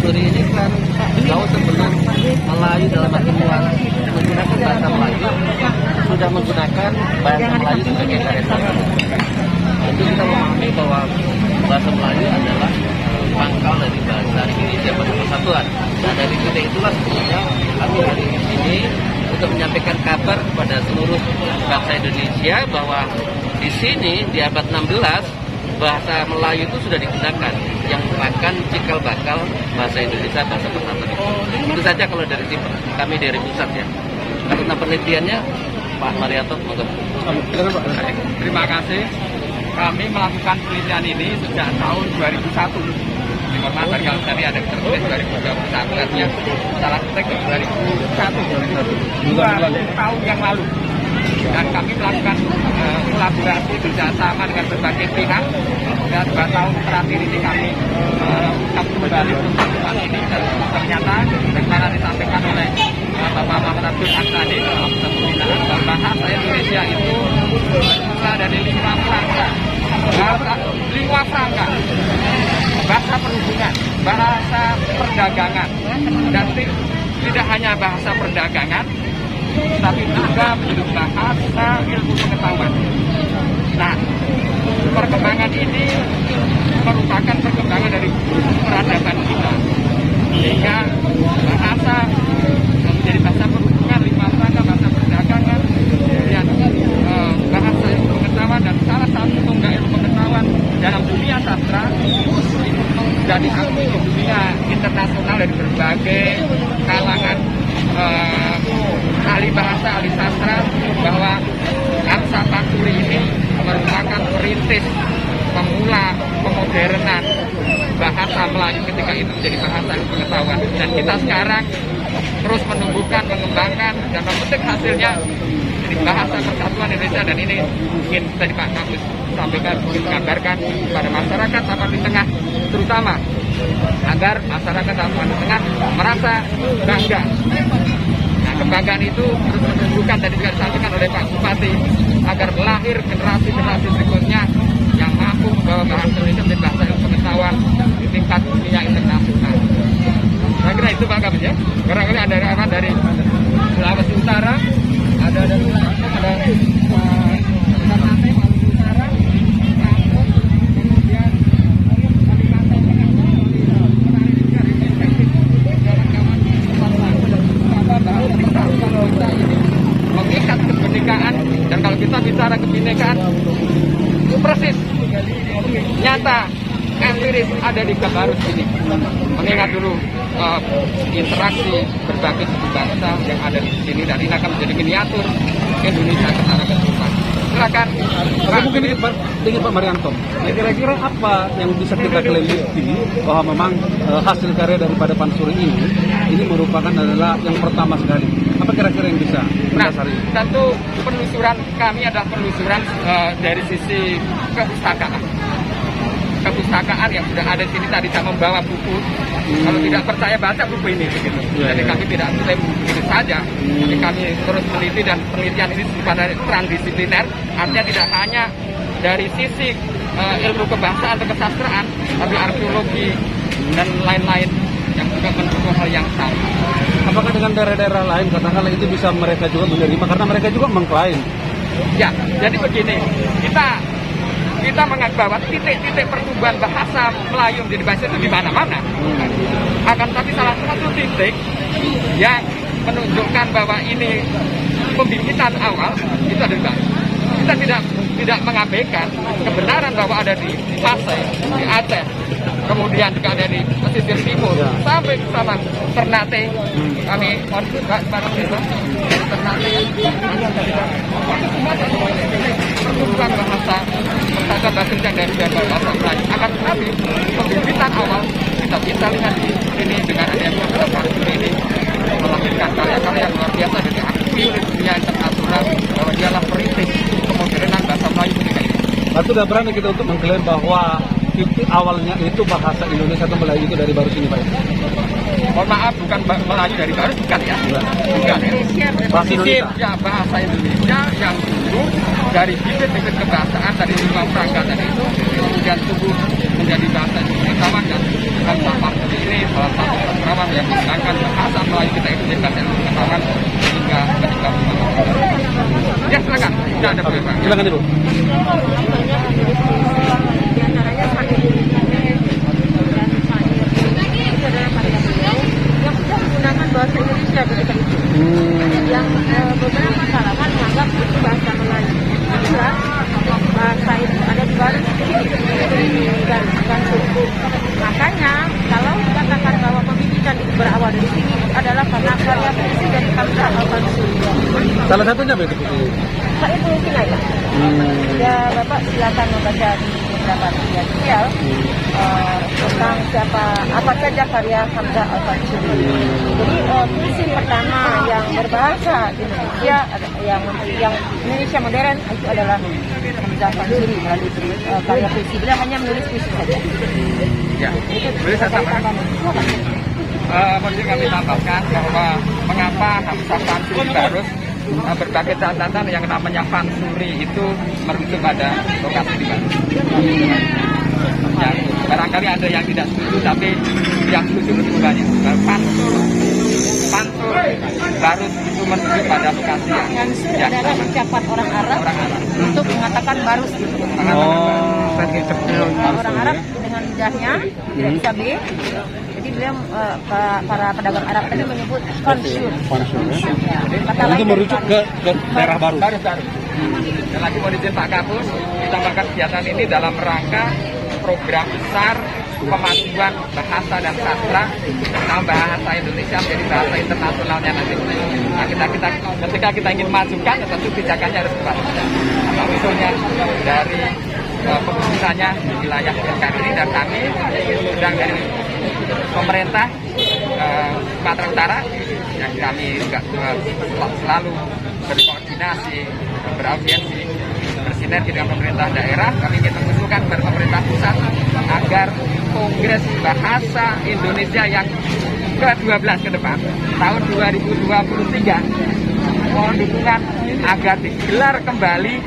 Pansuri ini kan jauh sebelum Melayu dalam arti luas menggunakan bahasa Melayu sudah menggunakan bahasa Melayu sebagai bahasa. Itu kita memahami bahwa bahasa Melayu adalah pangkal dari bahasa Indonesia pada persatuan. Nah dari titik itulah sebenarnya kami hari ini untuk menyampaikan kabar kepada seluruh bangsa Indonesia bahwa di sini di abad 16 bahasa Melayu itu sudah digunakan yang merupakan cikal bakal bahasa Indonesia, bahasa persatuan itu saja kalau dari kami dari pusat ya. Karena penelitiannya Pak Marianto, monggo. Terima kasih. Kami melakukan penelitian ini sejak tahun 2001. Karena barangkali tadi ada tertulis 2021, artinya salah ketik 2001, 2 tahun yang lalu. Dan kami melakukan kolaborasi kerjasama dengan berbagai pihak. Dan 2 tahun terakhir ini kami kembali pertemuan ini dan ternyata karena disampaikan oleh Bapak Muhammad Abdul Hassani dalam pembinaan bahasa Indonesia itu berasal dari 5 kerangka. Bahasa perhubungan, bahasa perdagangan, dan tidak hanya bahasa perdagangan, tapi juga menjadi bahasa ilmu pengetahuan. Nah, perkembangan ini merupakan perkembangan dari peradaban kita, sehingga bahasa menjadi bahasa perhubungan, 5 kerangka, bahasa perdagangan, kemudian bahasa ilmu pengetahuan, dan salah satu tonggak ilmu pengetahuan dalam dunia sastra jadi akui di dunia internasional dari berbagai kalangan ahli bahasa, ahli sastra, bahwa Angsa Pansuri ini merupakan perintis pemula pemodernan bahasa Melayu ketika itu menjadi bahasa pengetahuan. Dan kita sekarang terus menumbuhkan, mengembangkan, dan memetik hasilnya jadi bahasa persatuan Indonesia. Dan ini mungkin tadi Pak Kapus sampaikan, mungkin mengabarkan kepada masyarakat Tapanuli Tengah terutama, agar masyarakat Tapanuli Tengah merasa bangga. Nah, kebanggaan itu terus menumbuhkan, tadi juga disampaikan oleh Pak Bupati, agar lahir generasi-generasi berikutnya yang mampu membawa bahasa Indonesia menjadi bahasa ilmu pengetahuan di tingkat dunia internasional. Saya kira itu Pak Kapus ya. Barangkali ada apa dari Sulawesi Utara, ada dari mengikat kebinekaan. Dan kalau kita bicara kebinekaan itu persis nyata empiris ada di Gabarus ini, mengingat dulu interaksi berbagai suku bangsa yang ada di sini, dan ini akan menjadi miniatur Indonesia secara keseluruhan. Silakan. Mungkin dengan Pak Marianto, kira-kira apa yang bisa kita klaim bahwa memang hasil karya daripada Pansuri ini merupakan adalah yang pertama sekali. Apa kira-kira yang bisa mendasari? Tentu penelusuran kami adalah penelusuran dari sisi kepustakaan yang sudah ada di sini. Tadi saya membawa buku. Kalau tidak percaya baca buku ini begitu. Jadi kami tidak klaim begitu saja. Jadi kami terus meneliti, dan penelitian ini pada transdisipliner, artinya tidak hanya dari sisi ilmu kebahasaan atau kesastraan, tapi arkeologi dan lain-lain yang juga mendukung hal yang sama. Apakah dengan daerah-daerah lain katakanlah itu bisa mereka juga menerima, karena mereka juga mengklaim? Ya, jadi begini, kita menganggap bahwa titik-titik pertumbuhan bahasa Melayu menjadi bahasa itu di mana-mana. Akan tapi salah satu titik yang menunjukkan bahwa ini pembibitan awal itu ada di Bali. Kita tidak mengabaikan kebenaran bahwa ada di Pasai, di Aceh, kemudian juga ada di pesisir timur, sampai ke sana Ternate. Kami mohon juga pada itu dari Ternate pertumbuhan bahasa persatuan dari bahasa Melayu. Akan tetapi pembibitan awal kita bisa lihat di sini dengan adanya Pansuri ini melahirkan karya-karya yang luar biasa dari akui oleh dunia internasional bahwa dialah perintis kemodernan bahasa Melayu ketika ini. Sudah berani kita untuk mengklaim bahwa titik awalnya itu bahasa Indonesia atau Melayu itu dari Barus ini, Pak? Mohon maaf, bukan Melayu dari Barus, bukan ya? Bukan ya. Basisir ya bahasa Indonesia yang dulu dari bibit-bibit kebahasaan dari 5 kerangka tadi itu kemudian tumbuh menjadi bahasa Indonesia, dan bangsa Pansuri ini salah satu pertama yang menggunakan bahasa Melayu kita itu jadi bahasa ilmu pengetahuan hingga ketika ya silakan, tidak ada apa-apa. Silakan Ibu. Yang sudah menggunakan bahasa Indonesia ketika itu. Yang beberapa kalangan menganggap itu bahasa Melayu. Jelas bahasa itu ada di baris dan suku. Makanya kalau dikatakan bahwa pembibitan itu berawal dari sini adalah karena karya puisi dari Hamzah Al-Mansuri. Salah satunya apa itu? Saya tulisin aja. Ya Bapak silakan membaca di beberapa media sosial tentang apa saja karya Hamzah Al-Mansuri. Jadi puisi pertama yang berbahasa Indonesia, yang Indonesia modern itu adalah Hamzah Al-Mansuri melalui karya puisi. Beliau hanya menulis puisi saja. Ya, boleh saya tambahkan? Mungkin kami tambahkan bahwa mengapa Hamzah Mansuri harus berbagai catatan yang namanya Mansuri itu merujuk pada lokasi di Garut. Ya, barangkali ada yang tidak setuju, tapi yang setuju lebih banyak. Pansur Garut itu merujuk pada lokasi yang adalah ucapan orang Arab untuk mengatakan barus gitu. Orang Arab dengan lidahnya tidak bisa B. Jadi beliau para pedagang Arab tadi menyebut konsur. Itu merujuk ke daerah baru. Dan lagi mau izin Pak Kapus, kita melakukan kegiatan ini dalam rangka program besar pemajuan bahasa dan sastra tentang bahasa Indonesia menjadi bahasa internasionalnya nanti. Nah, ketika kita ingin majukan, tentu kebijakannya harus kuat. Nah, misalnya dari penggunaannya di wilayah NKRI ini dan kami sedang dari pemerintah Sumatera Utara yang kami juga selalu berkoordinasi, beraudiensi, bersinergi dengan pemerintah daerah. Kami ingin mengusulkan kepada pemerintah pusat agar Kongres Bahasa Indonesia yang ke-12 ke depan tahun 2023 mohon dukungan agar digelar kembali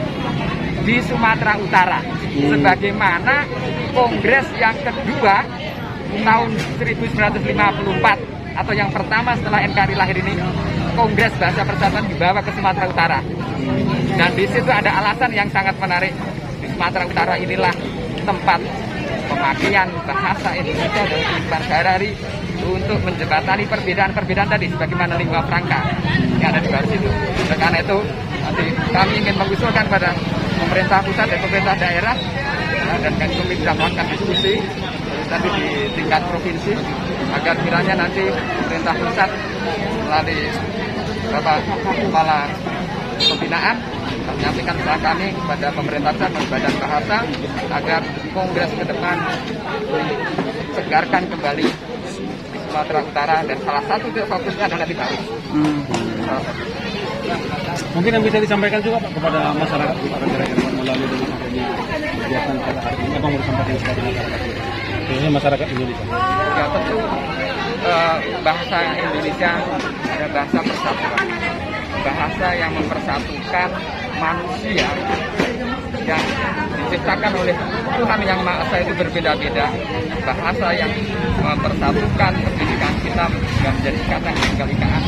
di Sumatera Utara sebagaimana Kongres yang kedua tahun 1954 atau yang pertama setelah NKRI lahir ini, Kongres Bahasa Persatuan dibawa ke Sumatera Utara. Dan di situ ada alasan yang sangat menarik. Di Sumatera Utara inilah tempat pemakaian bahasa Indonesia dalam kehidupan sehari-hari untuk menjembatani perbedaan-perbedaan tadi sebagaimana lingua franca yang ada di bawah situ. Dan karena itu nanti kami ingin mengusulkan pada pemerintah pusat dan pemerintah daerah dan kami sudah melakukan diskusi tadi di tingkat provinsi agar kiranya nanti pemerintah pusat melalui Bapak Kepala Pembinaan menyampaikan usaha kami kepada pemerintah pusat dan badan bahasa agar kongres ke depan disegarkan kembali di Sumatera Utara dan salah satu fokusnya adalah di Garut. Mungkin yang bisa disampaikan juga Pak kepada masyarakat kira-kira melalui dengan adanya kegiatan pada hari ini apa mau disampaikan kepada masyarakat? Khususnya masyarakat Indonesia. Ya tentu bahasa Indonesia ada bahasa persatuan, bahasa yang mempersatukan manusia yang diciptakan oleh Tuhan Yang Maha Esa itu berbeda-beda, bahasa yang mempersatukan pendidikan kita dan menjadi kata ketunggal-ikaan.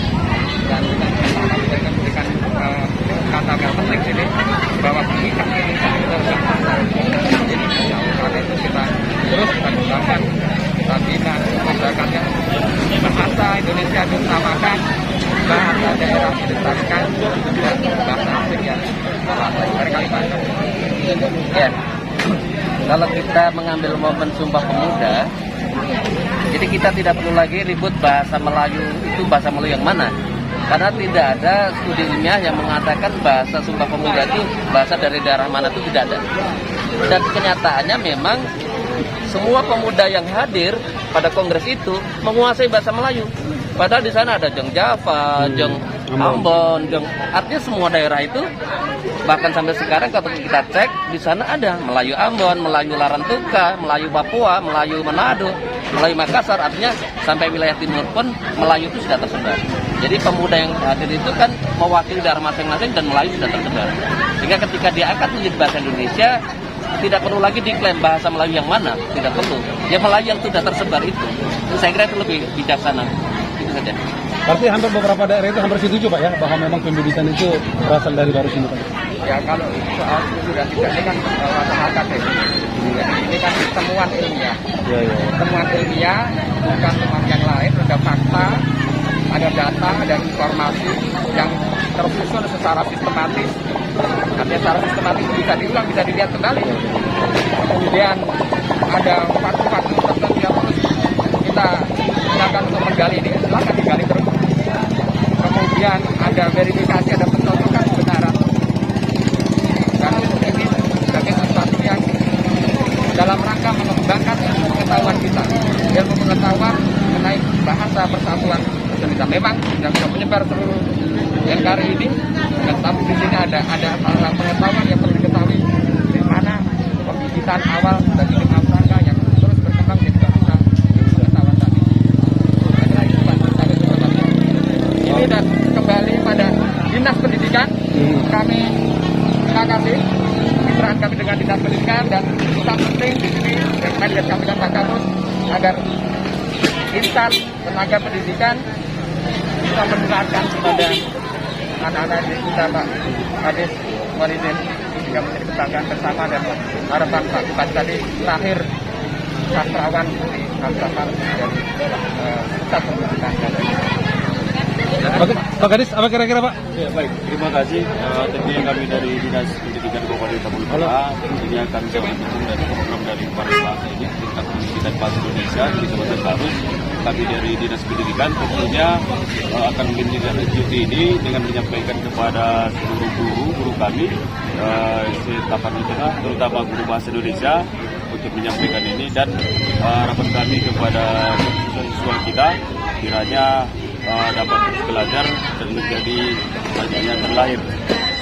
Dan kita memberikan kata yang penting ini bahwa pendidikan Indonesia itu adalah bahasa Indonesia. Karena itu kita terus kembangkan, kita bina masyarakatnya. Bahasa Indonesia diutamakan, bahasa daerah dilestarikan, dan bahasa asing yang barangkali banyak. Ya, kalau kita mengambil momen Sumpah Pemuda, jadi kita tidak perlu lagi ribut bahasa Melayu itu bahasa Melayu yang mana. Karena tidak ada studi ilmiah yang mengatakan bahasa Sumpah Pemuda itu bahasa dari daerah mana, itu tidak ada. Dan kenyataannya memang semua pemuda yang hadir pada kongres itu menguasai bahasa Melayu. Padahal di sana ada Jeng Java, Jeng Ambon, artinya semua daerah itu bahkan sampai sekarang kalau kita cek di sana ada Melayu Ambon, Melayu Larantuka, Melayu Papua, Melayu Manado, Melayu Makassar, artinya sampai wilayah timur pun Melayu itu sudah tersebar. Jadi pemuda yang hadir itu kan mewakili daerah masing-masing dan Melayu sudah tersebar. Sehingga ketika diangkat menjadi bahasa Indonesia, tidak perlu lagi diklaim bahasa Melayu yang mana, tidak perlu. Ya Melayu yang sudah tersebar itu. Saya kira itu lebih bijaksana. Itu saja. Berarti hampir beberapa daerah itu hampir setuju Pak ya bahwa memang pembibitan itu berasal dari baru sini Pak. Ya kalau soal sudah tidak ini kan masyarakat ini kan temuan ilmiah. Iya, iya. Temuan ilmiah bukan temuan yang lain, ada fakta, ada data, ada informasi yang tersusun secara sistematis. Artinya secara sistematis bisa diulang, bisa dilihat kembali. Kemudian ada fakta-fakta tertentu yang terus kita gunakan untuk menggali ini, silakan digali terus. Kemudian ada verifikasi, ada pencocokan kebenaran. Dan ini sebagai sesuatu yang dalam rangka mengembangkan ilmu pengetahuan kita, ilmu pengetahuan mengenai bahasa persatuan Indonesia. Memang tidak bisa menyebar seluruh NKRI ini, tapi di sini ada hal-hal pengetahuan yang perlu diketahui di mana pembibitan awal bagi lima rangka yang terus berkembang jadi bahasa pengetahuan tadi. Saya kira itu Pak, sampai kesempatan ini dan kembali pada Dinas Pendidikan, kami terima kasih peran kami dengan Dinas Pendidikan dan kita penting di sini dan kami dan Pak Kapus agar insan tenaga pendidikan bisa menerapkan kepada anak-anak kita Pak Hadis Walidin juga menjadi kebanggaan bersama dan harapan Pak Bupati tadi lahir sastrawan di Kamsapar dari pusat pendidikan. Pak Kadis, apa kira-kira Pak? Ya, baik, terima kasih. Tentunya kami dari Dinas Pendidikan Kabupaten Tabul Utara tentunya kami sangat mendukung dari program dari pariwisata ini tentang pendidikan bahasa Indonesia di Kabupaten Garut. Kami dari Dinas Pendidikan tentunya akan menindaklanjuti ini dengan menyampaikan kepada seluruh guru kami setapan tengah, terutama guru bahasa Indonesia untuk menyampaikan ini dan harapan kami kepada siswa kita kiranya dapat terus belajar dan menjadi banyaknya terlahir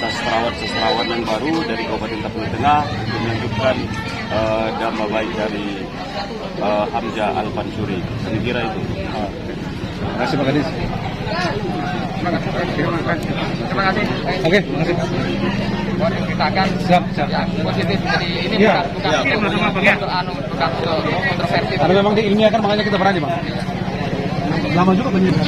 sastrawan yang baru dari Kabupaten Tabul Tengah untuk melanjutkan nama baik dari Hamzah Al-Pansuri. Saya kira itu. Terima kasih Pak Kadis. Terima kasih. Oke, terima kasih. Mau diceritakan Siap. yang positif jadi ini Ya. bukan untuk kontroversi. Karena memang diilmiahkan makanya kita berani Bang. Lama juga penyidikan.